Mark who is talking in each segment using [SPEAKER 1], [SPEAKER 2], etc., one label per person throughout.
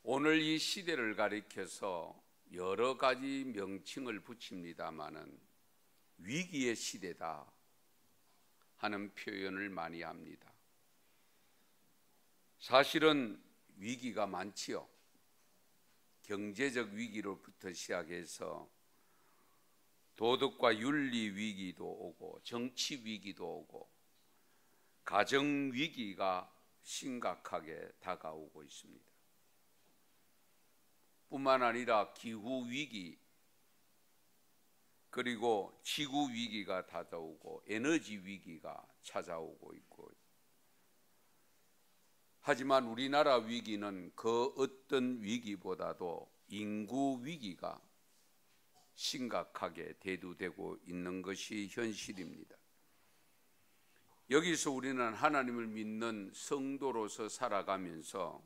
[SPEAKER 1] 오늘 이 시대를 가리켜서 여러 가지 명칭을 붙입니다마는 위기의 시대다 하는 표현을 많이 합니다. 사실은 위기가 많지요. 경제적 위기로부터 시작해서 도덕과 윤리 위기도 오고 정치 위기도 오고 가정 위기가 심각하게 다가오고 있습니다. 뿐만 아니라 기후 위기 그리고 지구 위기가 다가오고 에너지 위기가 찾아오고 있고, 하지만 우리나라 위기는 그 어떤 위기보다도 인구 위기가 심각하게 대두되고 있는 것이 현실입니다. 여기서 우리는 하나님을 믿는 성도로서 살아가면서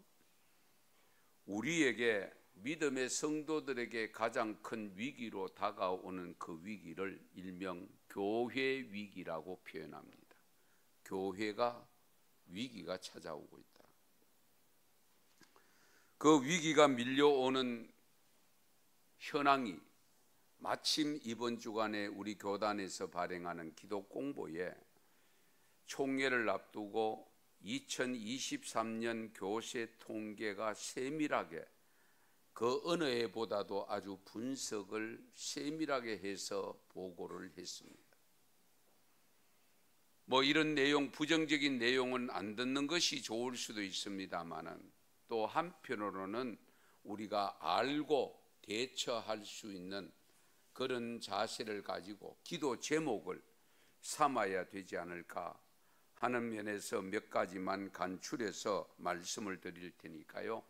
[SPEAKER 1] 우리에게 믿음의 성도들에게 가장 큰 위기로 다가오는 그 위기를 일명 교회 위기라고 표현합니다. 교회가 위기가 찾아오고 있다. 그 위기가 밀려오는 현황이 마침 이번 주간에 우리 교단에서 발행하는 기도 공보에 총회를 앞두고 2023년 교세 통계가 세밀하게 그 어느 해보다도 아주 분석을 세밀하게 해서 보고를 했습니다. 이런 내용, 부정적인 내용은 안 듣는 것이 좋을 수도 있습니다만은 또 한편으로는 우리가 알고 대처할 수 있는 그런 자세를 가지고 기도 제목을 삼아야 되지 않을까 하는 면에서 몇 가지만 간추려서 말씀을 드릴 테니까요,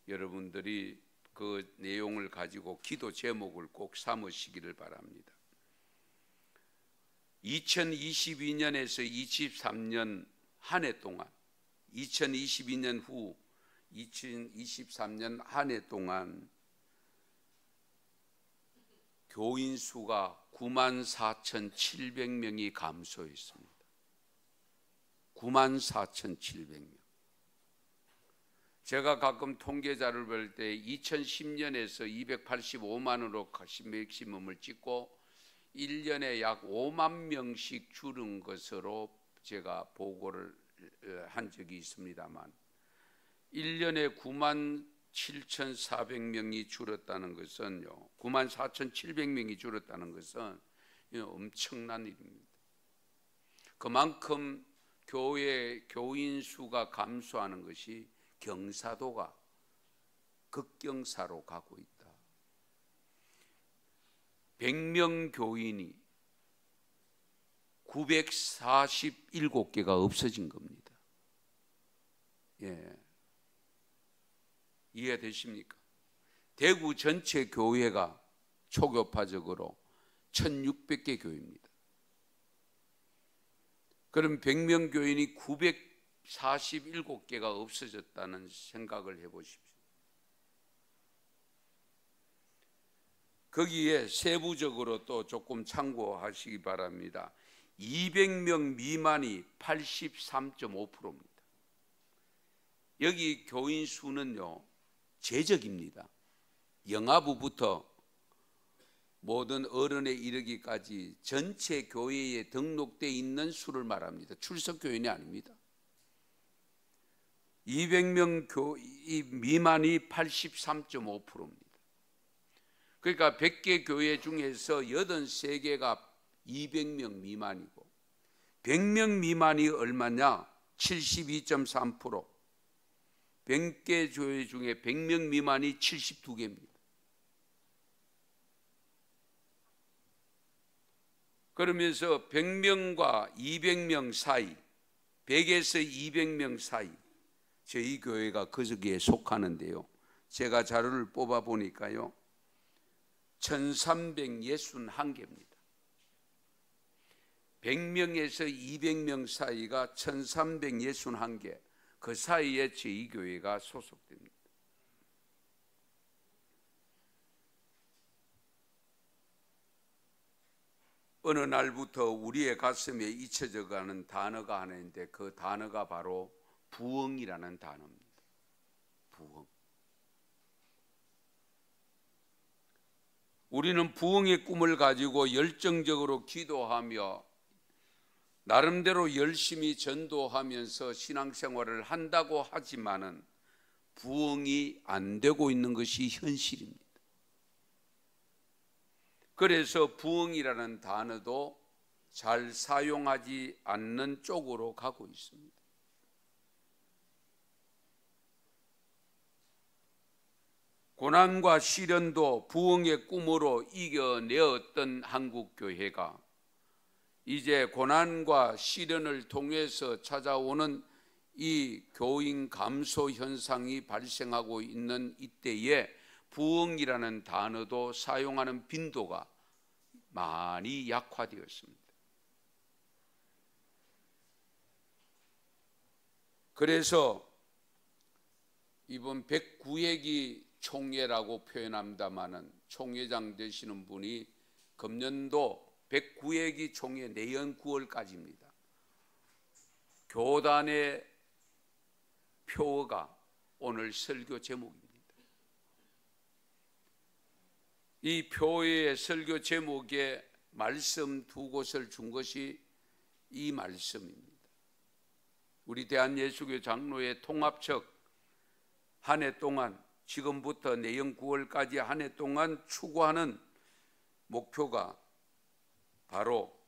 [SPEAKER 1] 여러분들이 그 내용을 가지고 기도 제목을 꼭 삼으시기를 바랍니다. 2022년에서 23년 한 해 동안, 2022년 후 2023년 한 해 동안 교인 수가 94,700명이 감소했습니다. 94,700명. 제가 가끔 통계자를 볼 때 2010년에서 285만으로 맥시멈을 찍고 1년에 약 5만 명씩 줄은 것으로 제가 보고를 한 적이 있습니다만 1년에 97,400명이 줄었다는 것은요, 94,700명이 줄었다는 것은 엄청난 일입니다. 그만큼 교회 교인 수가 감소하는 것이 경사도가 극경사로 가고 있다. 100명 교인이 947개가 없어진 겁니다. 이해되십니까? 대구 전체 교회가 초교파적으로 1600개 교회입니다. 그럼 100명 교인이 947개가 없어졌다는 생각을 해보십시오. 거기에 세부적으로 또 조금 참고하시기 바랍니다. 200명 미만이 83.5%입니다. 여기 교인 수는요, 제적입니다. 영아부부터 모든 어른에 이르기까지 전체 교회에 등록되어 있는 수를 말합니다. 출석 교인이 아닙니다. 200명 미만이 83.5%입니다. 그러니까 100개 교회 중에서 83개가 200명 미만이고 100명 미만이 얼마냐? 72.3%. 100개 교회 중에 100명 미만이 72개입니다. 그러면서 100명과 200명 사이, 100에서 200명 사이, 저희 교회가 거기에 속하는데요, 제가 자료를 뽑아 보니까요 1361개입니다. 100명에서 200명 사이가 1361개, 그 사이에 저희 교회가 소속됩니다. 어느 날부터 우리의 가슴에 잊혀져 가는 단어가 하나 있는데 그 단어가 바로 부흥이라는 단어입니다. 부흥. 우리는 부흥의 꿈을 가지고 열정적으로 기도하며 나름대로 열심히 전도하면서 신앙생활을 한다고 하지만은 부흥이 안 되고 있는 것이 현실입니다. 그래서 부흥이라는 단어도 잘 사용하지 않는 쪽으로 가고 있습니다. 고난과 시련도 부흥의 꿈으로 이겨내었던 한국교회가 이제 고난과 시련을 통해서 찾아오는 이 교인 감소 현상이 발생하고 있는 이때에 부흥이라는 단어도 사용하는 빈도가 많이 약화되었습니다. 그래서 이번 109회기 총회라고 표현합니다마는 총회장 되시는 분이 금년도 109회기 총회 내년 9월까지입니다. 교단의 표어가 오늘 설교 제목입니다. 이 표의 설교 제목에 말씀 두 곳을 준 것이 이 말씀입니다. 우리 대한예수교 장로회 통합측 한 해 동안, 지금부터 내년 9월까지 한 해 동안 추구하는 목표가 바로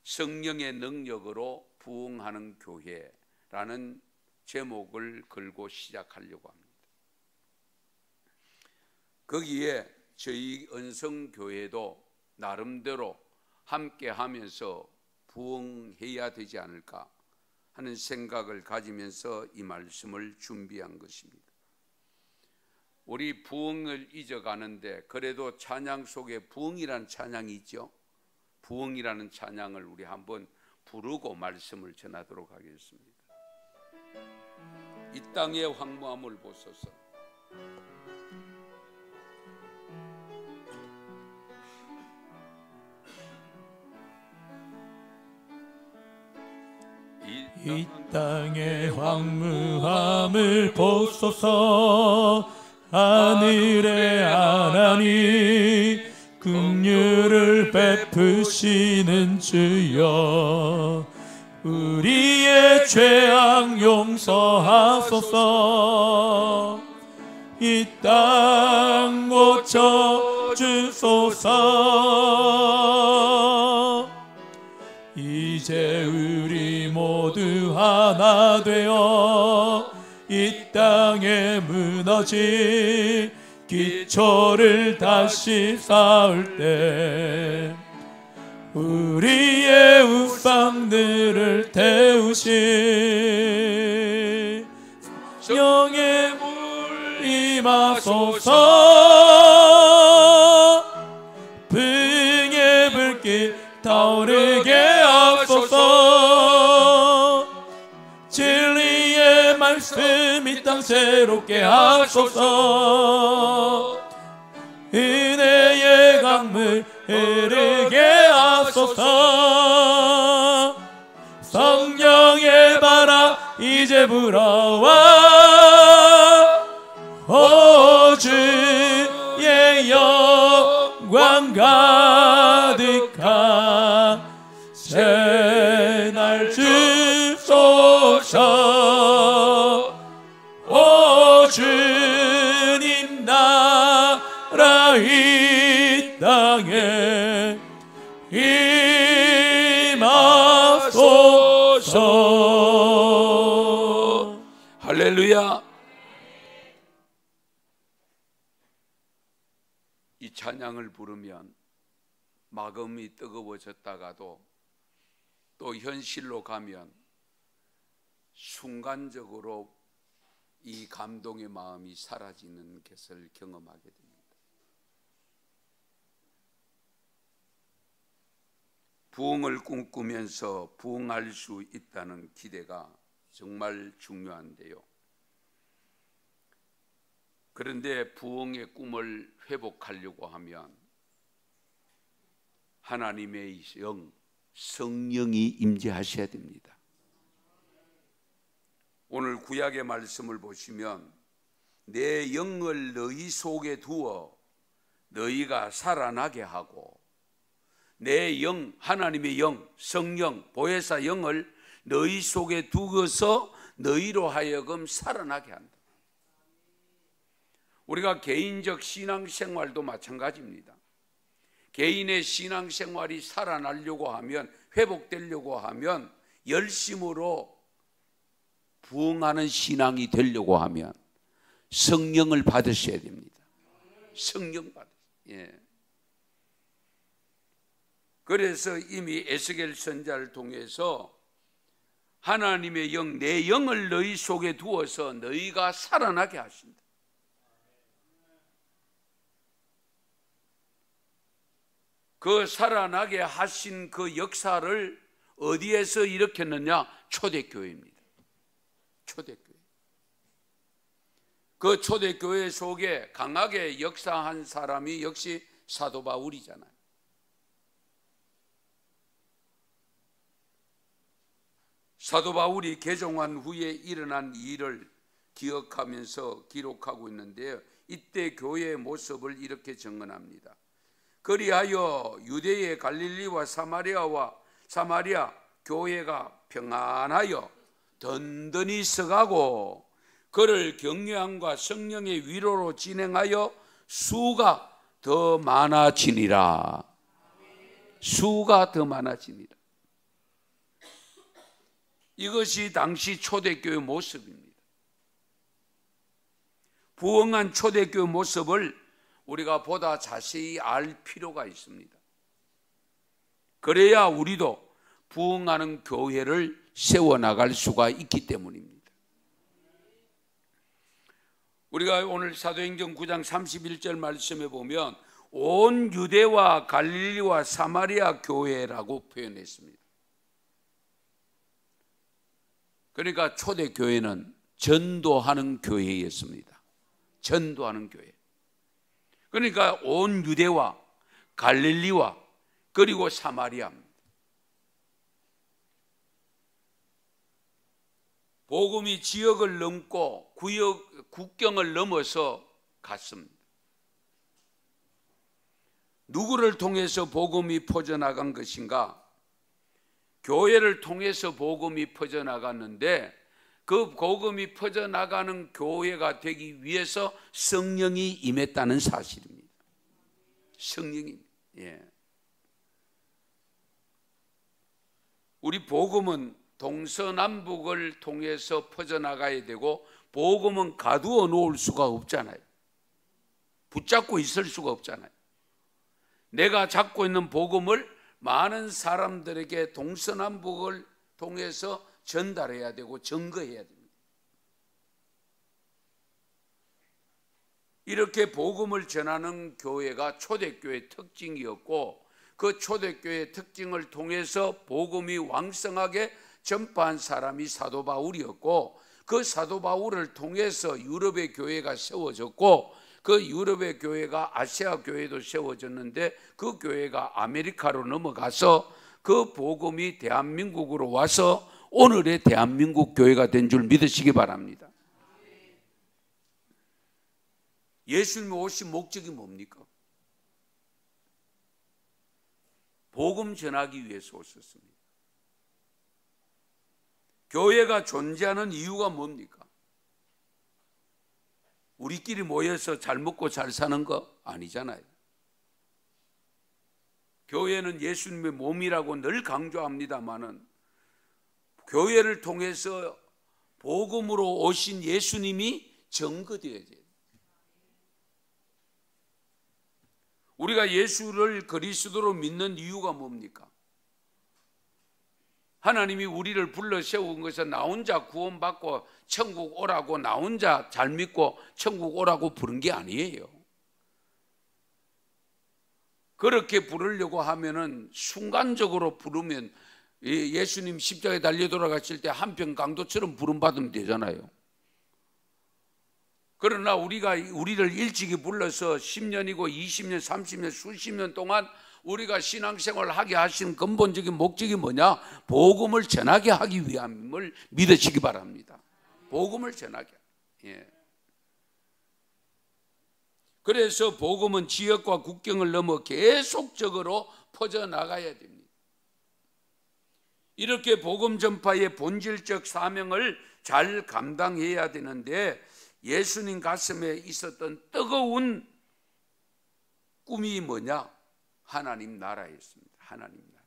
[SPEAKER 1] 성령의 능력으로 부흥하는 교회라는 제목을 걸고 시작하려고 합니다. 거기에 저희 은성교회도 나름대로 함께 하면서 부흥해야 되지 않을까 하는 생각을 가지면서 이 말씀을 준비한 것입니다. 우리 부흥을 잊어가는데 그래도 찬양 속에 부흥이라는 찬양이 있죠. 부흥이라는 찬양을 우리 한번 부르고 말씀을 전하도록 하겠습니다. 이 땅의 황무함을 보소서.
[SPEAKER 2] 이 땅의 황무함을 보소서. 하늘의 하나님 긍휼을 베푸시는 주여, 우리의 죄악 용서하소서. 이 땅 고쳐 주소서. 이제 우리 모두 하나 되어 이 땅에 무너진 기초를 다시 쌓을 때 우리의 우상들을 태우시 영의 물 임하소서. 불의 불길 타오르게 하소서. 진리의 말씀 이 땅 새롭게 하소서. 은혜의 강물 흐르게 하소서. 성령의 바람 이제 불어와 오 주의 영광 가득한 새날 주소서. 오 주님 나라 이 땅에 임하소서.
[SPEAKER 1] 할렐루야. 이 찬양을 부르면 마음이 뜨거워졌다가도 또 현실로 가면 순간적으로 이 감동의 마음이 사라지는 것을 경험하게 됩니다. 부흥을 꿈꾸면서 부흥할 수 있다는 기대가 정말 중요한데요. 그런데 부흥의 꿈을 회복하려고 하면 하나님의 영, 성령이 임재하셔야 됩니다. 오늘 구약의 말씀을 보시면 내 영을 너희 속에 두어 너희가 살아나게 하고 내 영, 하나님의 영, 성령, 보혜사 영을 너희 속에 두어서 너희로 하여금 살아나게 한다. 우리가 개인적 신앙생활도 마찬가지입니다. 개인의 신앙생활이 살아나려고 하면, 회복되려고 하면, 열심으로 부응하는 신앙이 되려고 하면 성령을 받으셔야 됩니다. 성령 받으세요. 예. 그래서 이미 에스겔 선지자를 통해서 하나님의 영, 내 영을 너희 속에 두어서 너희가 살아나게 하신다. 그 살아나게 하신 그 역사를 어디에서 일으켰느냐? 초대교회입니다. 초대교회. 그 초대교회 속에 강하게 역사한 사람이 역시 사도 바울이잖아요. 사도 바울이 개종한 후에 일어난 일을 기억하면서 기록하고 있는데요, 이때 교회의 모습을 이렇게 증언합니다. 그리하여 유대의 갈릴리와 사마리아 교회가 평안하여 든든히 서가고 그를 경외함과 성령의 위로로 진행하여 수가 더 많아지니라. 수가 더 많아지니라. 이것이 당시 초대교회 모습입니다. 부흥한 초대교회 모습을 우리가 보다 자세히 알 필요가 있습니다. 그래야 우리도 부흥하는 교회를 세워나갈 수가 있기 때문입니다. 우리가 오늘 사도행전 9장 31절 말씀에 보면 온 유대와 갈릴리와 사마리아 교회라고 표현했습니다. 그러니까 초대교회는 전도하는 교회였습니다. 전도하는 교회. 그러니까 온 유대와 갈릴리와 그리고 사마리아입니다. 복음이 지역을 넘고 국경을 넘어서 갔습니다. 누구를 통해서 복음이 퍼져나간 것인가? 교회를 통해서 복음이 퍼져나갔는데 그 복음이 퍼져나가는 교회가 되기 위해서 성령이 임했다는 사실입니다. 성령이. 예. 우리 복음은 동서남북을 통해서 퍼져나가야 되고 복음은 가두어 놓을 수가 없잖아요. 붙잡고 있을 수가 없잖아요. 내가 잡고 있는 복음을 많은 사람들에게 동서남북을 통해서 전달해야 되고 증거해야 됩니다. 이렇게 복음을 전하는 교회가 초대교회의 특징이었고 그 초대교회의 특징을 통해서 복음이 왕성하게 전파한 사람이 사도 바울이었고 그 사도 바울을 통해서 유럽의 교회가 세워졌고 그 유럽의 교회가 아시아 교회도 세워졌는데 그 교회가 아메리카로 넘어가서 그 복음이 대한민국으로 와서 오늘의 대한민국 교회가 된 줄 믿으시기 바랍니다. 예수님이 오신 목적이 뭡니까? 복음 전하기 위해서 오셨습니다. 교회가 존재하는 이유가 뭡니까? 우리끼리 모여서 잘 먹고 잘 사는 거 아니잖아요. 교회는 예수님의 몸이라고 늘 강조합니다마는 교회를 통해서 복음으로 오신 예수님이 증거되어야 돼요. 우리가 예수를 그리스도로 믿는 이유가 뭡니까? 하나님이 우리를 불러 세운 것은 나 혼자 구원받고 천국 오라고 나 혼자 잘 믿고 천국 오라고 부른 게 아니에요. 그렇게 부르려고 하면은 순간적으로 부르면 예수님 십자가에 달려 돌아가실 때 한평 강도처럼 부름받으면 되잖아요. 그러나 우리를 일찍이 불러서 10년이고 20년, 30년, 수십 년 동안 우리가 신앙생활을 하게 하신 근본적인 목적이 뭐냐? 복음을 전하게 하기 위함을 믿으시기 바랍니다. 복음을 전하게. 예. 그래서 복음은 지역과 국경을 넘어 계속적으로 퍼져나가야 됩니다. 이렇게 복음 전파의 본질적 사명을 잘 감당해야 되는데, 예수님 가슴에 있었던 뜨거운 꿈이 뭐냐? 하나님 나라였습니다. 하나님 나라.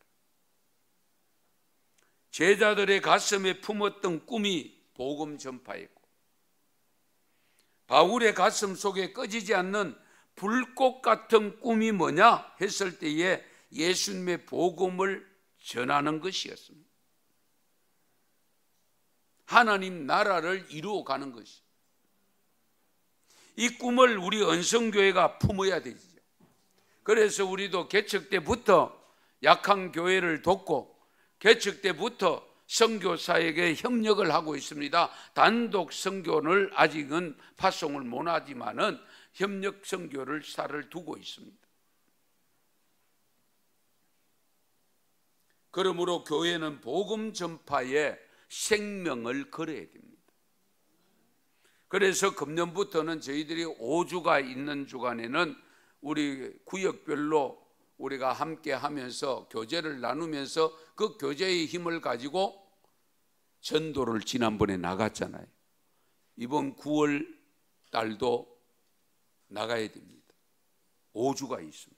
[SPEAKER 1] 제자들의 가슴에 품었던 꿈이 복음 전파였고, 바울의 가슴 속에 꺼지지 않는 불꽃 같은 꿈이 뭐냐 했을 때에 예수님의 복음을 전하는 것이었습니다. 하나님 나라를 이루어가는 것이. 이 꿈을 우리 언성교회가 품어야 되죠. 그래서 우리도 개척 때부터 약한 교회를 돕고, 개척 때부터 선교사에게 협력을 하고 있습니다. 단독 선교를 아직은 파송을 못하지만은 협력 선교를 살을 두고 있습니다. 그러므로 교회는 복음 전파에 생명을 걸어야 됩니다. 그래서 금년부터는 저희들이 5주가 있는 주간에는 우리 구역별로 우리가 함께 하면서 교제를 나누면서 그 교제의 힘을 가지고 전도를 지난번에 나갔잖아요. 이번 9월 달도 나가야 됩니다. 5주가 있습니다.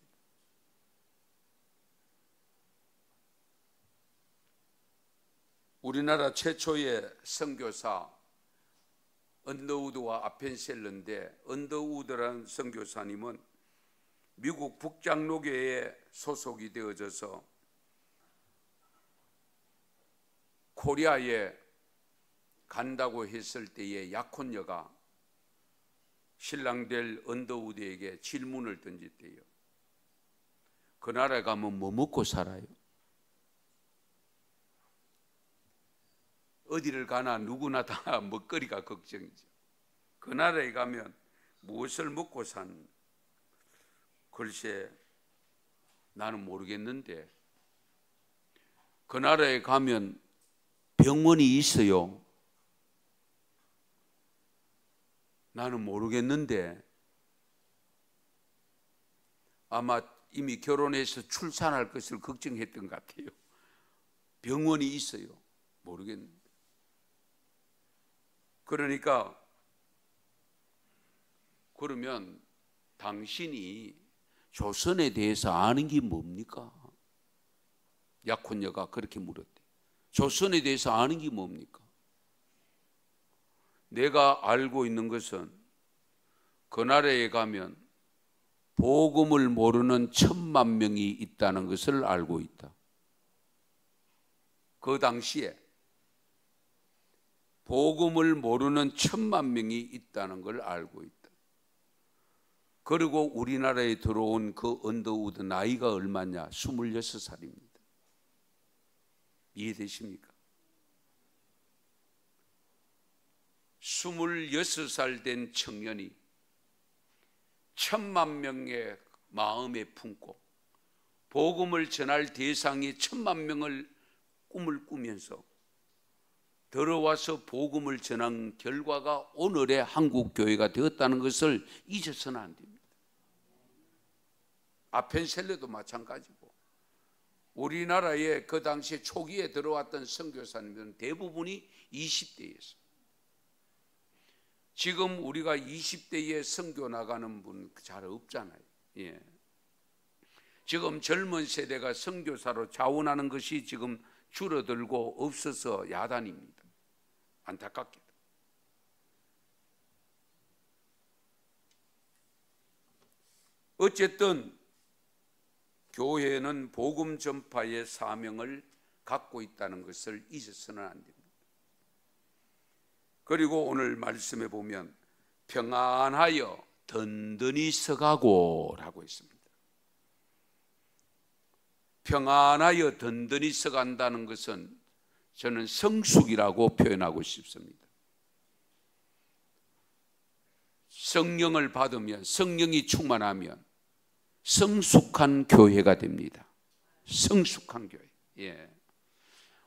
[SPEAKER 1] 우리나라 최초의 선교사 언더우드와 아펜셀러인데, 언더우드라는 선교사님은 미국 북장로교회에 소속이 되어져서 코리아에 간다고 했을 때에 약혼녀가 신랑 될 언더우드에게 질문을 던졌대요. 그 나라에 가면 뭐 먹고 살아요? 어디를 가나 누구나 다 먹거리가 걱정이죠. 그 나라에 가면 무엇을 먹고 산? 글쎄, 나는 모르겠는데, 그 나라에 가면 병원이 있어요. 나는 모르겠는데, 아마 이미 결혼해서 출산할 것을 걱정했던 것 같아요. 병원이 있어요. 모르겠는데. 그러니까, 그러면 당신이 조선에 대해서 아는 게 뭡니까? 약혼녀가 그렇게 물었대. 조선에 대해서 아는 게 뭡니까? 내가 알고 있는 것은 그 나라에 가면 복음을 모르는 1000만 명이 있다는 것을 알고 있다. 그 당시에 복음을 모르는 1000만 명이 있다는 걸 알고 있다. 그리고 우리나라에 들어온 그 언더우드 나이가 얼마냐? 26살입니다. 이해되십니까? 26살 된 청년이 1000만 명의 마음에 품고 복음을 전할 대상이 1000만 명을 꿈을 꾸면서 들어와서 복음을 전한 결과가 오늘의 한국 교회가 되었다는 것을 잊어서는 안 됩니다. 아펜셀러도 마찬가지고, 우리나라에 그 당시에 초기에 들어왔던 선교사님들은 대부분이 20대였어요. 지금 우리가 20대에 선교 나가는 분 잘 없잖아요. 예. 지금 젊은 세대가 선교사로 자원하는 것이 지금 줄어들고 없어서 야단입니다. 안타깝게도. 어쨌든 교회는 복음 전파의 사명을 갖고 있다는 것을 잊어서는 안 됩니다. 그리고 오늘 말씀에 보면 평안하여 든든히 서가고 라고 있습니다. 평안하여 든든히 서간다는 것은 저는 성숙이라고 표현하고 싶습니다. 성령을 받으면, 성령이 충만하면 성숙한 교회가 됩니다. 성숙한 교회. 예.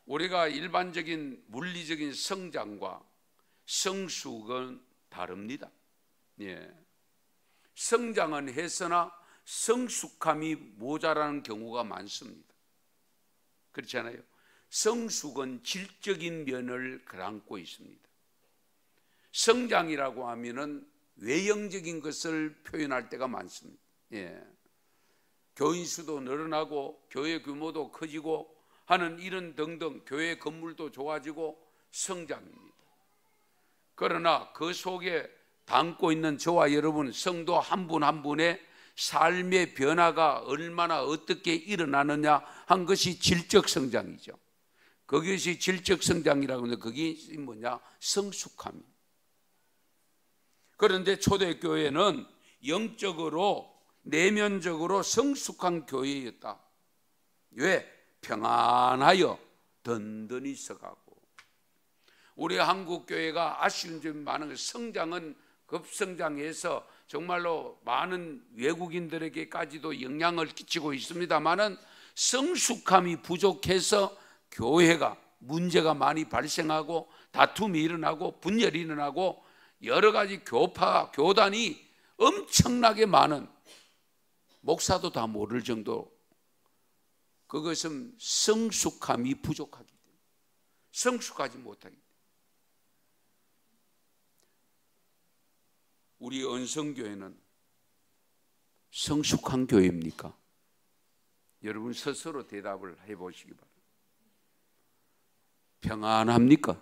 [SPEAKER 1] 우리가 일반적인 물리적인 성장과 성숙은 다릅니다. 예. 성장은 했으나 성숙함이 모자라는 경우가 많습니다. 그렇지 않아요? 성숙은 질적인 면을 안고 있습니다. 성장이라고 하면은 외형적인 것을 표현할 때가 많습니다. 교인 수도 늘어나고 교회 규모도 커지고 하는 이런 등등 교회 건물도 좋아지고 성장입니다. 그러나 그 속에 담고 있는 저와 여러분 성도 한 분 한 분의 삶의 변화가 얼마나 어떻게 일어나느냐 한 것이 질적 성장이죠. 그것이 질적 성장이라고 하는데 그게 뭐냐? 성숙함입니다. 그런데 초대교회는 영적으로 내면적으로 성숙한 교회였다. 왜? 평안하여 든든히 서가고. 우리 한국교회가 아쉬운 점이 많은 것은 성장은 급성장해서 정말로 많은 외국인들에게까지도 영향을 끼치고 있습니다만은 성숙함이 부족해서 교회가 문제가 많이 발생하고 다툼이 일어나고 분열이 일어나고 여러 가지 교단이 엄청나게 많은, 목사도 다 모를 정도. 그것은 성숙함이 부족하기 때문에, 성숙하지 못하기 때문에. 우리 언성교회는 성숙한 교회입니까? 여러분 스스로 대답을 해보시기 바랍니다. 평안합니까?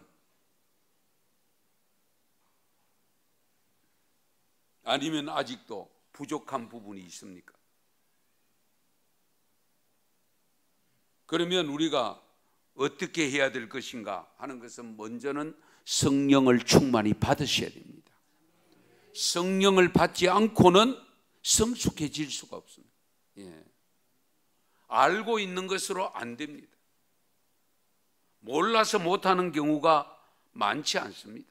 [SPEAKER 1] 아니면 아직도 부족한 부분이 있습니까? 그러면 우리가 어떻게 해야 될 것인가 하는 것은 먼저는 성령을 충만히 받으셔야 됩니다. 성령을 받지 않고는 성숙해질 수가 없습니다. 알고 있는 것으로 안 됩니다. 몰라서 못하는 경우가 많지 않습니다.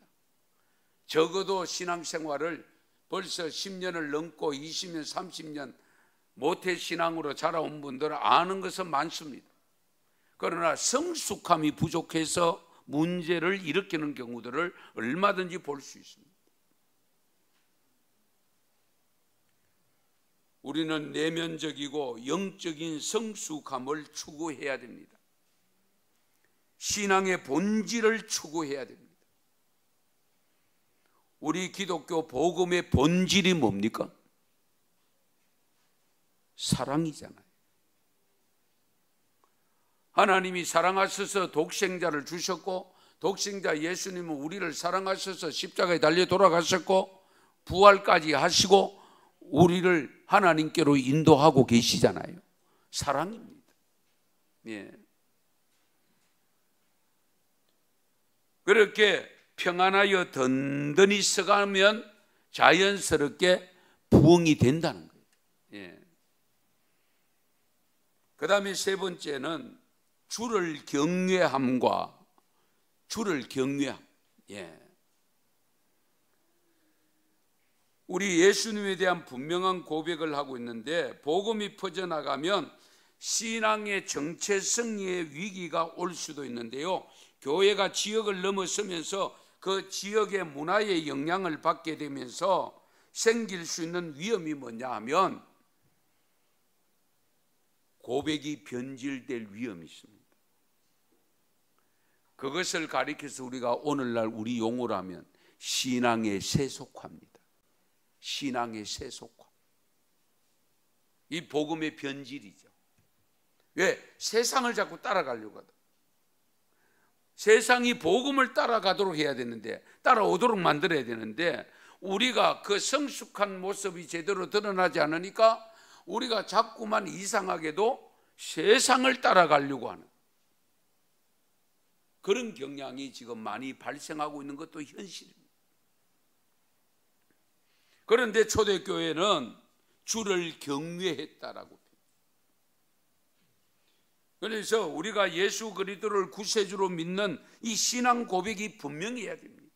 [SPEAKER 1] 적어도 신앙생활을 벌써 10년을 넘고 20년, 30년 모태신앙으로 자라온 분들은 아는 것은 많습니다. 그러나 성숙함이 부족해서 문제를 일으키는 경우들을 얼마든지 볼 수 있습니다. 우리는 내면적이고 영적인 성숙함을 추구해야 됩니다. 신앙의 본질을 추구해야 됩니다. 우리 기독교 복음의 본질이 뭡니까? 사랑이잖아요. 하나님이 사랑하셔서 독생자를 주셨고, 독생자 예수님은 우리를 사랑하셔서 십자가에 달려 돌아가셨고 부활까지 하시고 우리를 하나님께로 인도하고 계시잖아요. 사랑입니다. 그렇게 평안하여 든든히 서가면 자연스럽게 부흥이 된다는 거예요. 그 다음에 세 번째는 주를 경외함과 주를 경외함. 우리 예수님에 대한 분명한 고백을 하고 있는데, 복음이 퍼져나가면 신앙의 정체성의 위기가 올 수도 있는데요, 교회가 지역을 넘어서면서 그 지역의 문화의 영향을 받게 되면서 생길 수 있는 위험이 뭐냐 하면 고백이 변질될 위험이 있습니다. 그것을 가리켜서 우리가 오늘날 우리 용어로 하면 신앙의 세속화입니다. 신앙의 세속화. 이 복음의 변질이죠. 왜? 세상을 자꾸 따라가려고 하다. 세상이 복음을 따라가도록 해야 되는데, 따라오도록 만들어야 되는데, 우리가 그 성숙한 모습이 제대로 드러나지 않으니까 우리가 자꾸만 이상하게도 세상을 따라가려고 하는 그런 경향이 지금 많이 발생하고 있는 것도 현실입니다. 그런데 초대교회는 주를 경외했다라고. 그래서 우리가 예수 그리스도를 구세주로 믿는 이 신앙 고백이 분명히 해야 됩니다.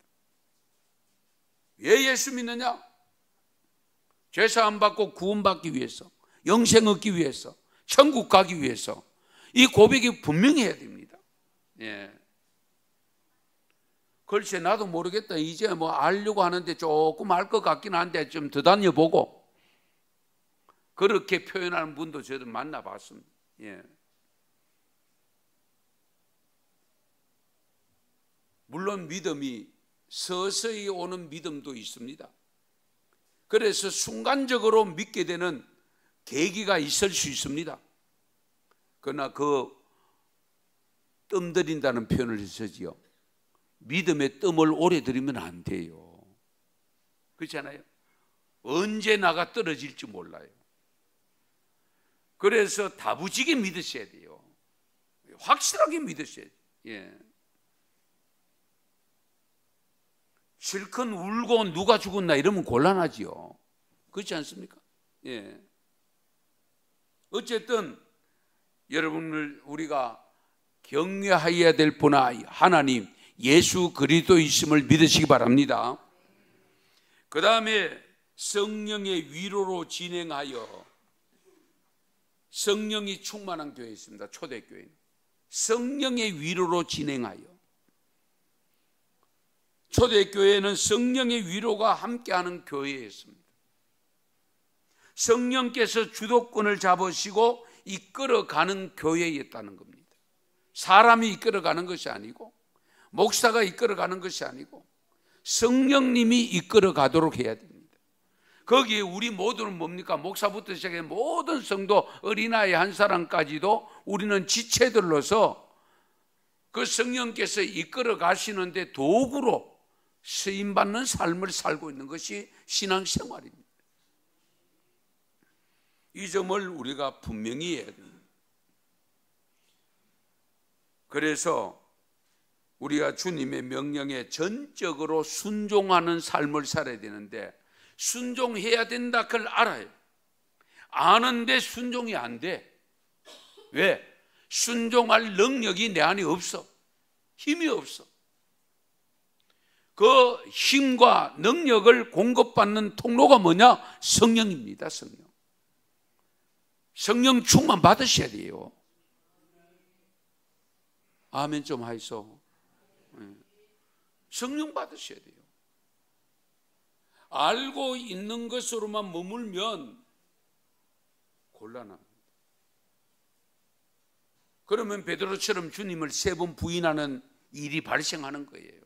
[SPEAKER 1] 왜 예수 믿느냐? 죄사함 받고 구원받기 위해서, 영생 얻기 위해서, 천국 가기 위해서. 이 고백이 분명히 해야 됩니다. 글쎄 나도 모르겠다. 이제 뭐 알려고 하는데 조금 알 것 같긴 한데 좀 더 다녀보고 그렇게 표현하는 분도 저도 만나봤습니다. 예. 물론 믿음이 서서히 오는 믿음도 있습니다. 그래서 순간적으로 믿게 되는 계기가 있을 수 있습니다. 그러나 그 뜸들인다는 표현을 쓰지요. 믿음의 뜸을 오래 들이면 안 돼요. 그렇잖아요. 언제 나가 떨어질지 몰라요. 그래서 다부지게 믿으셔야 돼요. 확실하게 믿으셔야 돼요. 예. 실컷 울고 누가 죽었나 이러면 곤란하지요. 그렇지 않습니까? 예. 어쨌든 여러분을 우리가 경외하여야 될 분 하나님 예수 그리스도이심을 믿으시기 바랍니다. 그 다음에 성령의 위로로 진행하여, 성령이 충만한 교회 있습니다. 초대교회 성령의 위로로 진행하여, 초대교회는 성령의 위로가 함께하는 교회였습니다. 성령께서 주도권을 잡으시고 이끌어가는 교회였다는 겁니다. 사람이 이끌어가는 것이 아니고, 목사가 이끌어가는 것이 아니고 성령님이 이끌어가도록 해야 됩니다. 거기에 우리 모두는 뭡니까? 목사부터 시작해 모든 성도, 어린아이 한 사람까지도 우리는 지체들로서 그 성령께서 이끌어 가시는데 도구로 쓰임받는 삶을 살고 있는 것이 신앙생활입니다. 이 점을 우리가 분명히 해야 됩니다. 그래서 우리가 주님의 명령에 전적으로 순종하는 삶을 살아야 되는데, 순종해야 된다 그걸 알아요. 아는데 순종이 안 돼. 왜? 순종할 능력이 내 안에 없어. 힘이 없어. 그 힘과 능력을 공급받는 통로가 뭐냐? 성령입니다. 성령 충만 받으셔야 돼요. 아멘 좀 하이소. 성령 받으셔야 돼요. 알고 있는 것으로만 머물면 곤란합니다. 그러면 베드로처럼 주님을 3번 부인하는 일이 발생하는 거예요.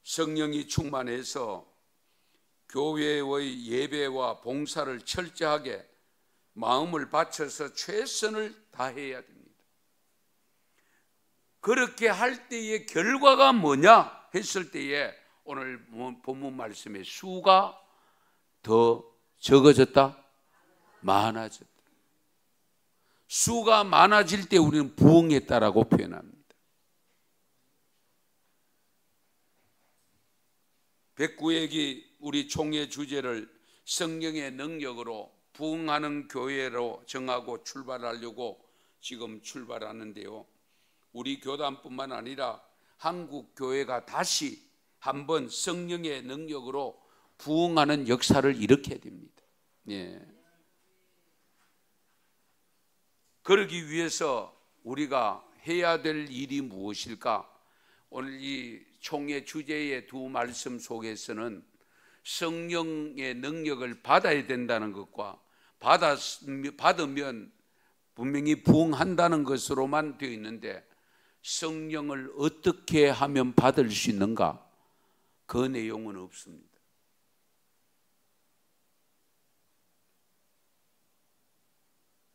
[SPEAKER 1] 성령이 충만해서 교회의 예배와 봉사를 철저하게 마음을 바쳐서 최선을 다해야 됩니다. 그렇게 할 때의 결과가 뭐냐 했을 때에 오늘 본문 말씀에 수가 더 적어졌다? 많아졌다. 수가 많아질 때 우리는 부흥했다라고 표현합니다. 백구획이 우리 총회 주제를 성령의 능력으로 부흥하는 교회로 정하고 출발하려고 지금 출발하는데요. 우리 교단뿐만 아니라 한국 교회가 다시 한번 성령의 능력으로 부흥하는 역사를 일으켜야 됩니다. 예. 그러기 위해서 우리가 해야 될 일이 무엇일까? 오늘 이 총회 주제의 두 말씀 속에서는 성령의 능력을 받아야 된다는 것과 받으면 분명히 부흥한다는 것으로만 되어 있는데, 성령을 어떻게 하면 받을 수 있는가? 그 내용은 없습니다.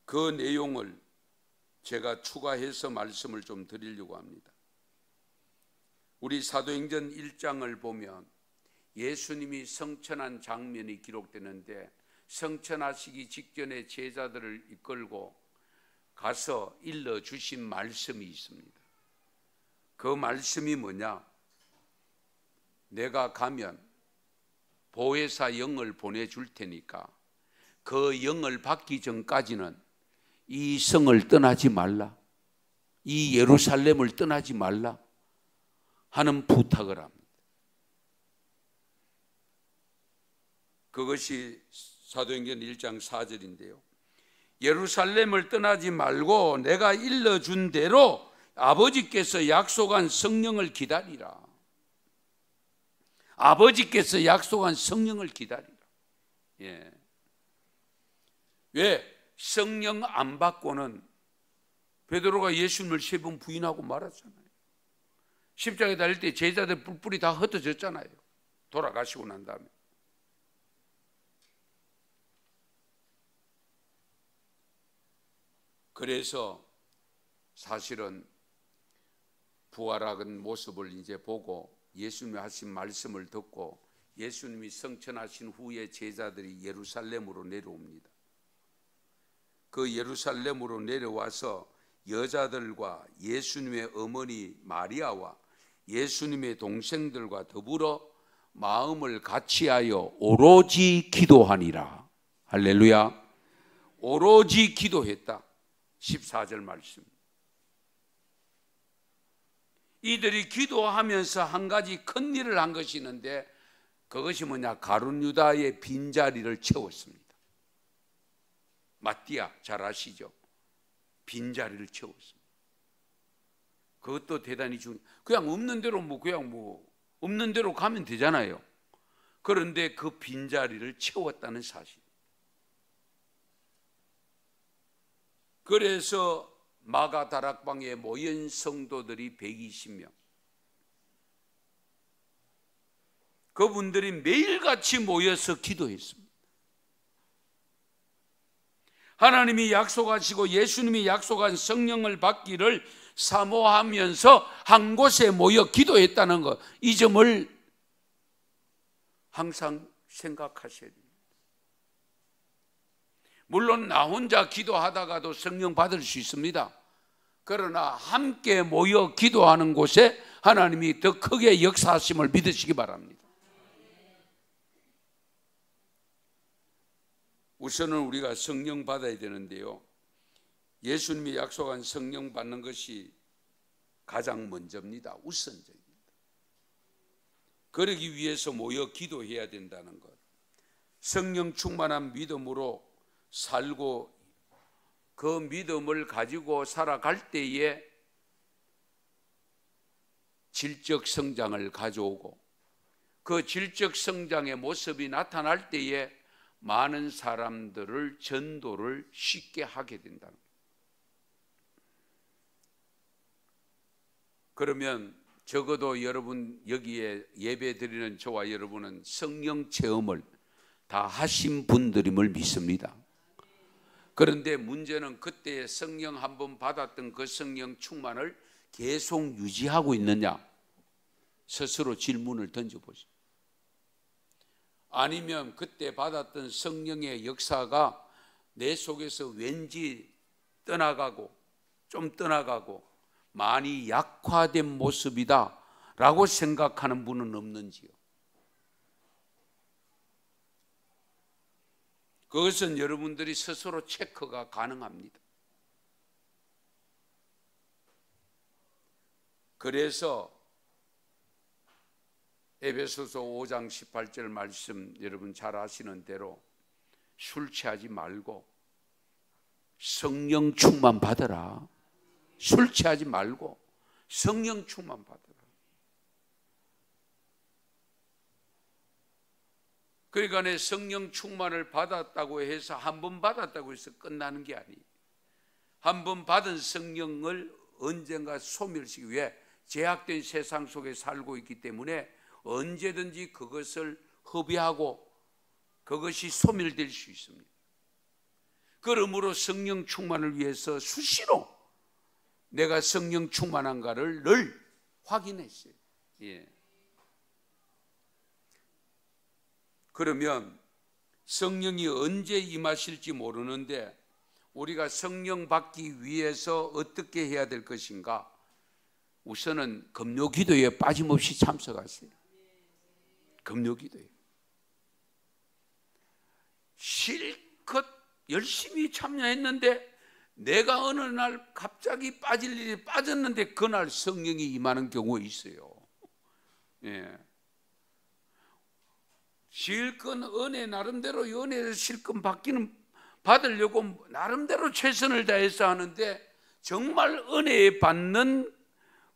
[SPEAKER 1] 그 내용을 제가 추가해서 말씀을 좀 드리려고 합니다. 우리 사도행전 1장을 보면 예수님이 성천한 장면이 기록되는데, 성천하시기 직전에 제자들을 이끌고 가서 일러주신 말씀이 있습니다. 그 말씀이 뭐냐? 내가 가면 보혜사 영을 보내줄 테니까 그 영을 받기 전까지는 이 성을 떠나지 말라, 이 예루살렘을 떠나지 말라 하는 부탁을 합니다. 그것이 사도행전 1장 4절인데요. 예루살렘을 떠나지 말고 내가 일러준 대로 아버지께서 약속한 성령을 기다리라. 아버지께서 약속한 성령을 기다리라. 예. 왜? 성령 안 받고는 베드로가 예수님을 3번 부인하고 말았잖아요. 십자가에 달릴 때 제자들 뿔뿔이 다 흩어졌잖아요. 돌아가시고 난 다음에. 그래서 사실은 부활한 모습을 이제 보고 예수님이 하신 말씀을 듣고 예수님이 성천하신 후에 제자들이 예루살렘으로 내려옵니다. 그 예루살렘으로 내려와서 여자들과 예수님의 어머니 마리아와 예수님의 동생들과 더불어 마음을 같이하여 오로지 기도하니라. 할렐루야. 오로지 기도했다. 14절 말씀. 이들이 기도하면서 한 가지 큰 일을 한 것이 있는데 그것이 뭐냐? 가룟 유다의 빈자리를 채웠습니다. 마띠아 잘 아시죠? 빈자리를 채웠습니다. 그것도 대단히 그냥 없는 대로 없는 대로 가면 되잖아요. 그런데 그 빈자리를 채웠다는 사실. 그래서 마가 다락방에 모인 성도들이 120명. 그분들이 매일같이 모여서 기도했습니다. 하나님이 약속하시고 예수님이 약속한 성령을 받기를 사모하면서 한 곳에 모여 기도했다는 것, 이 점을 항상 생각하셔야 됩니다. 물론 나 혼자 기도하다가도 성령 받을 수 있습니다. 그러나 함께 모여 기도하는 곳에 하나님이 더 크게 역사하심을 믿으시기 바랍니다. 우선은 우리가 성령 받아야 되는데요, 예수님이 약속한 성령 받는 것이 가장 먼저입니다. 우선적입니다. 그러기 위해서 모여 기도해야 된다는 것, 성령 충만한 믿음으로 살고 그 믿음을 가지고 살아갈 때에 질적 성장을 가져오고 그 질적 성장의 모습이 나타날 때에 많은 사람들을 전도를 쉽게 하게 된다는 거예요. 그러면 적어도 여러분 여기에 예배 드리는 저와 여러분은 성령 체험을 다 하신 분들임을 믿습니다. 그런데 문제는 그때 성령 한번 받았던 그 성령 충만을 계속 유지하고 있느냐, 스스로 질문을 던져보십시오. 아니면 그때 받았던 성령의 역사가 내 속에서 왠지 떠나가고 좀 떠나가고 많이 약화된 모습이다 라고 생각하는 분은 없는지요? 그것은 여러분들이 스스로 체크가 가능합니다. 그래서 에베소서 5장 18절 말씀 여러분 잘 아시는 대로 술 취하지 말고 성령 충만 받으라. 술 취하지 말고 성령 충만 받으라. 그러니까 내 성령 충만을 받았다고 해서 한 번 받았다고 해서 끝나는 게 아니에요. 한 번 받은 성령을 언젠가 소멸시키기 위해 제약된 세상 속에 살고 있기 때문에 언제든지 그것을 허비하고 그것이 소멸될 수 있습니다. 그러므로 성령 충만을 위해서 수시로 내가 성령 충만한가를 늘 확인했어요. 예. 그러면 성령이 언제 임하실지 모르는데 우리가 성령 받기 위해서 어떻게 해야 될 것인가? 우선은 금요 기도에 빠짐없이 참석하세요. 금요 기도에 실컷 열심히 참여했는데 내가 어느 날 갑자기 빠질 일이 빠졌는데 그날 성령이 임하는 경우가 있어요. 예. 실컷 은혜 나름대로 은혜를 실컷 받으려고 나름대로 최선을 다해서 하는데 정말 은혜 받는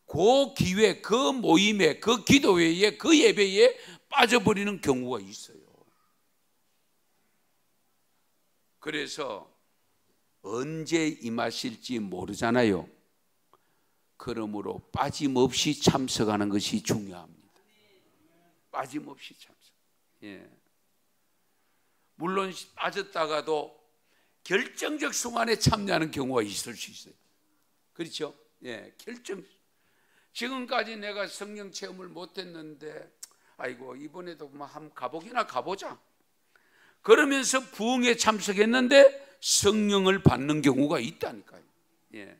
[SPEAKER 1] 그 기회, 그 모임에, 그 기도회에, 그 예배에 빠져버리는 경우가 있어요. 그래서 언제 임하실지 모르잖아요. 그러므로 빠짐없이 참석하는 것이 중요합니다. 빠짐없이 참석. 예. 물론 빠졌다가도 결정적 순간에 참여하는 경우가 있을 수 있어요. 그렇죠? 예, 지금까지 내가 성령 체험을 못했는데, 아이고 이번에도 뭐 한번 가보기나 가보자. 그러면서 부흥에 참석했는데 성령을 받는 경우가 있다니까요. 예.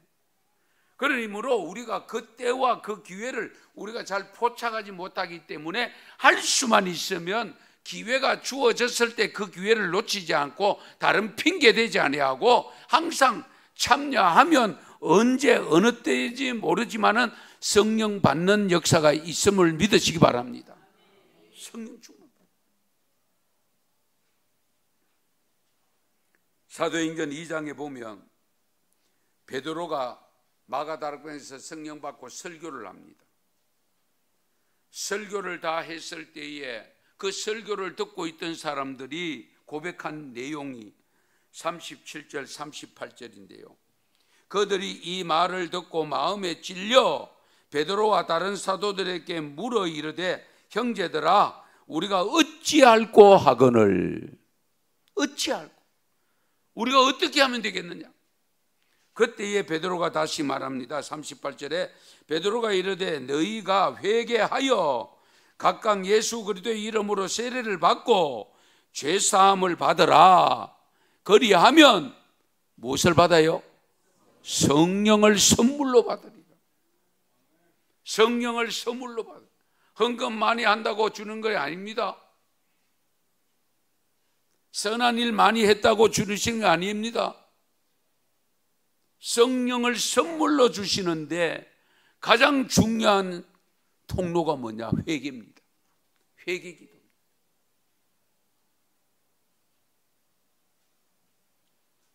[SPEAKER 1] 그러므로 우리가 그 때와 그 기회를 우리가 잘 포착하지 못하기 때문에 할 수만 있으면 기회가 주어졌을 때 그 기회를 놓치지 않고 다른 핑계 대지 아니하고 항상 참여하면 언제 어느 때인지 모르지만은 성령 받는 역사가 있음을 믿으시기 바랍니다. 성령 충만. 사도행전 2장에 보면 베드로가 마가다락방에서 성령 받고 설교를 합니다. 설교를 다 했을 때에 그 설교를 듣고 있던 사람들이 고백한 내용이 37절 38절인데요 그들이 이 말을 듣고 마음에 찔려 베드로와 다른 사도들에게 물어 이르되 형제들아 우리가 어찌할꼬 하거늘. 어찌할꼬, 우리가 어떻게 하면 되겠느냐. 그때에 베드로가 다시 말합니다. 38절에 베드로가 이르되 너희가 회개하여 각각 예수 그리스도의 이름으로 세례를 받고 죄사함을 받으라. 그리하면 무엇을 받아요? 성령을 선물로 받으리라. 성령을 선물로 받으라. 헌금 많이 한다고 주는 거 아닙니다. 선한 일 많이 했다고 주시는 거 아닙니다. 성령을 선물로 주시는데 가장 중요한 통로가 뭐냐? 회개입니다. 회개기도.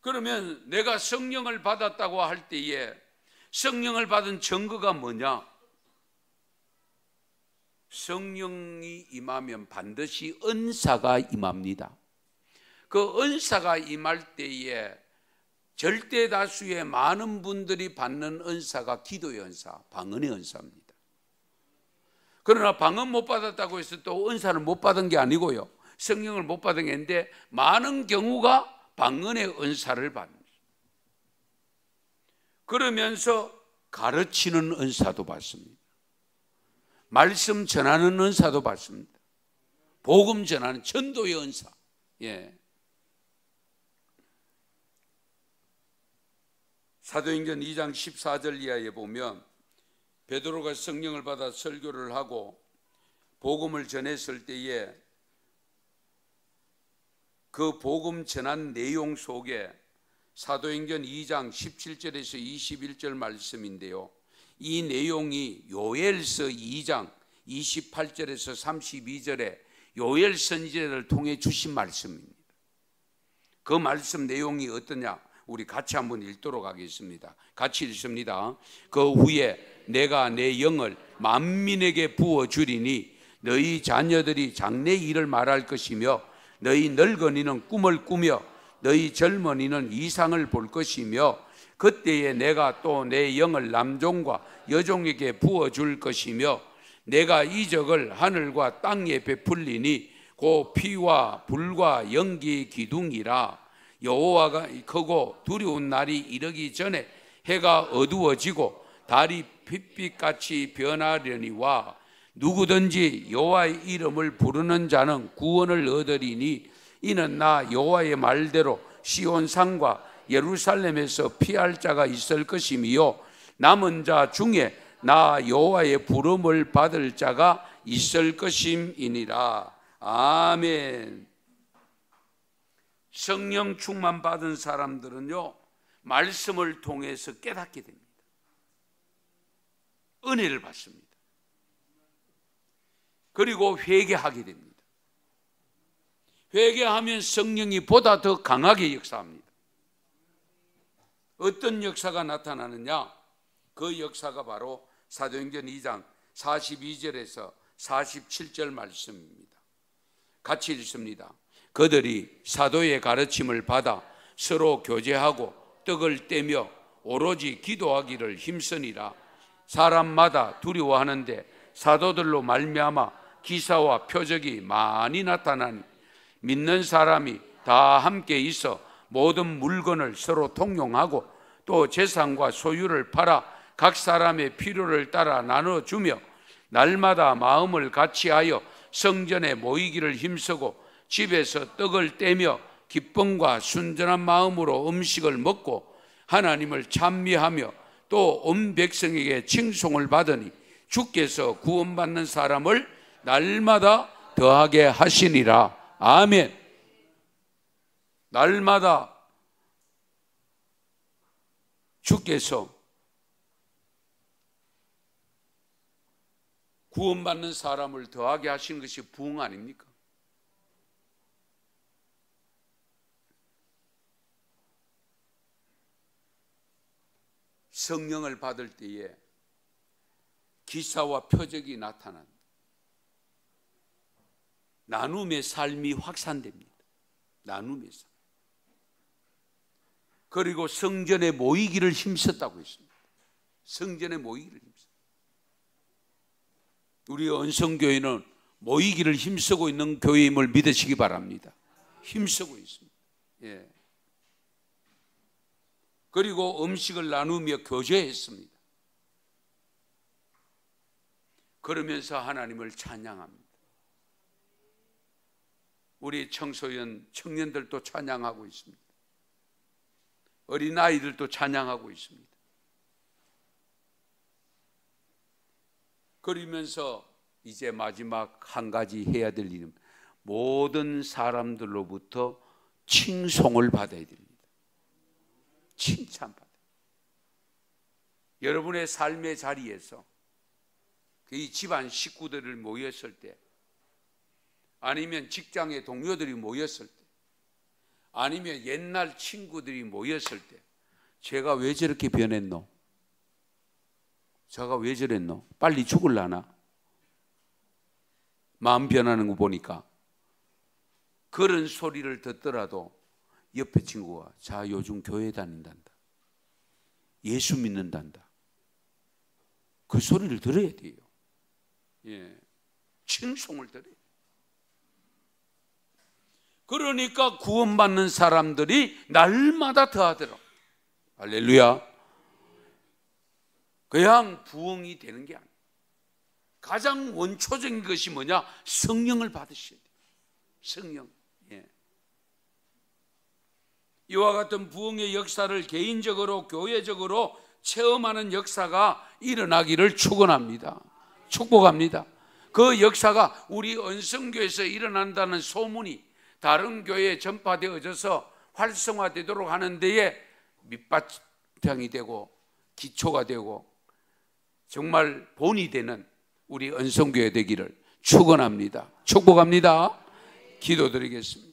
[SPEAKER 1] 그러면 내가 성령을 받았다고 할 때에 성령을 받은 증거가 뭐냐? 성령이 임하면 반드시 은사가 임합니다. 그 은사가 임할 때에 절대 다수의 많은 분들이 받는 은사가 기도의 은사, 방언의 은사입니다. 그러나 방언 못 받았다고 해서 또 은사를 못 받은 게 아니고요, 성령을 못 받은 게 있는데 많은 경우가 방언의 은사를 받습니다. 그러면서 가르치는 은사도 받습니다. 말씀 전하는 은사도 받습니다. 복음 전하는 전도의 은사. 예. 사도행전 2장 14절 이하에 보면 베드로가 성령을 받아 설교를 하고 복음을 전했을 때에 그 복음 전한 내용 속에 사도행전 2장 17절에서 21절 말씀인데요, 이 내용이 요엘서 2장 28절에서 32절에 요엘 선지자를 통해 주신 말씀입니다. 그 말씀 내용이 어떠냐? 우리 같이 한번 읽도록 하겠습니다. 같이 읽습니다. 그 후에 내가 내 영을 만민에게 부어주리니 너희 자녀들이 장래 일을 말할 것이며 너희 늙은이는 꿈을 꾸며 너희 젊은이는 이상을 볼 것이며 그때에 내가 또 내 영을 남종과 여종에게 부어줄 것이며 내가 이적을 하늘과 땅에 베풀리니 곧 피와 불과 연기 기둥이라. 여호와가 크고 두려운 날이 이르기 전에 해가 어두워지고 달이 핏빛같이 변하려니와 누구든지 여호와의 이름을 부르는 자는 구원을 얻으리니 이는 나 여호와의 말대로 시온산과 예루살렘에서 피할 자가 있을 것이며 남은 자 중에 나 여호와의 부름을 받을 자가 있을 것임이니라. 아멘. 성령 충만 받은 사람들은요, 말씀을 통해서 깨닫게 됩니다. 은혜를 받습니다. 그리고 회개하게 됩니다. 회개하면 성령이 보다 더 강하게 역사합니다. 어떤 역사가 나타나느냐? 그 역사가 바로 사도행전 2장 42절에서 47절 말씀입니다. 같이 읽습니다. 그들이 사도의 가르침을 받아 서로 교제하고 떡을 떼며 오로지 기도하기를 힘쓰니라. 사람마다 두려워하는데 사도들로 말미암아 기사와 표적이 많이 나타나니 믿는 사람이 다 함께 있어 모든 물건을 서로 통용하고 또 재산과 소유를 팔아 각 사람의 필요를 따라 나눠주며 날마다 마음을 같이하여 성전에 모이기를 힘쓰고 집에서 떡을 떼며 기쁨과 순전한 마음으로 음식을 먹고 하나님을 찬미하며 또 온 백성에게 칭송을 받으니 주께서 구원받는 사람을 날마다 더하게 하시니라. 아멘. 날마다 주께서 구원받는 사람을 더하게 하시는 것이 부흥 아닙니까? 성령을 받을 때에 기사와 표적이 나타난 나눔의 삶이 확산됩니다. 나눔의 삶. 그리고 성전에 모이기를 힘썼다고 했습니다. 성전에 모이기를 힘썼다. 우리 언성교회는 모이기를 힘쓰고 있는 교회임을 믿으시기 바랍니다. 힘쓰고 있습니다. 예. 그리고 음식을 나누며 교제했습니다. 그러면서 하나님을 찬양합니다. 우리 청소년, 청년들도 찬양하고 있습니다. 어린아이들도 찬양하고 있습니다. 그러면서 이제 마지막 한 가지 해야 될 일은 모든 사람들로부터 칭송을 받아야 됩니다. 칭찬받아요. 여러분의 삶의 자리에서 이 집안 식구들을 모였을 때, 아니면 직장의 동료들이 모였을 때, 아니면 옛날 친구들이 모였을 때, 제가 왜 저렇게 변했노? 제가 왜 저랬노? 빨리 죽을라나? 마음 변하는 거 보니까. 그런 소리를 듣더라도 옆에 친구가 자 요즘 교회 다닌단다, 예수 믿는단다, 그 소리를 들어야 돼요. 예, 칭송을 들어야 돼요. 그러니까 구원받는 사람들이 날마다 더하더라. 할렐루야. 그냥 부흥이 되는 게 아니에요. 가장 원초적인 것이 뭐냐? 성령을 받으셔야 돼요. 성령. 예. 이와 같은 부흥의 역사를 개인적으로 교회적으로 체험하는 역사가 일어나기를 축원합니다. 축복합니다. 그 역사가 우리 언성교회에서 일어난다는 소문이 다른 교회에 전파되어져서 활성화되도록 하는 데에 밑바탕이 되고 기초가 되고 정말 본이 되는 우리 언성교회 되기를 축원합니다. 축복합니다. 기도드리겠습니다.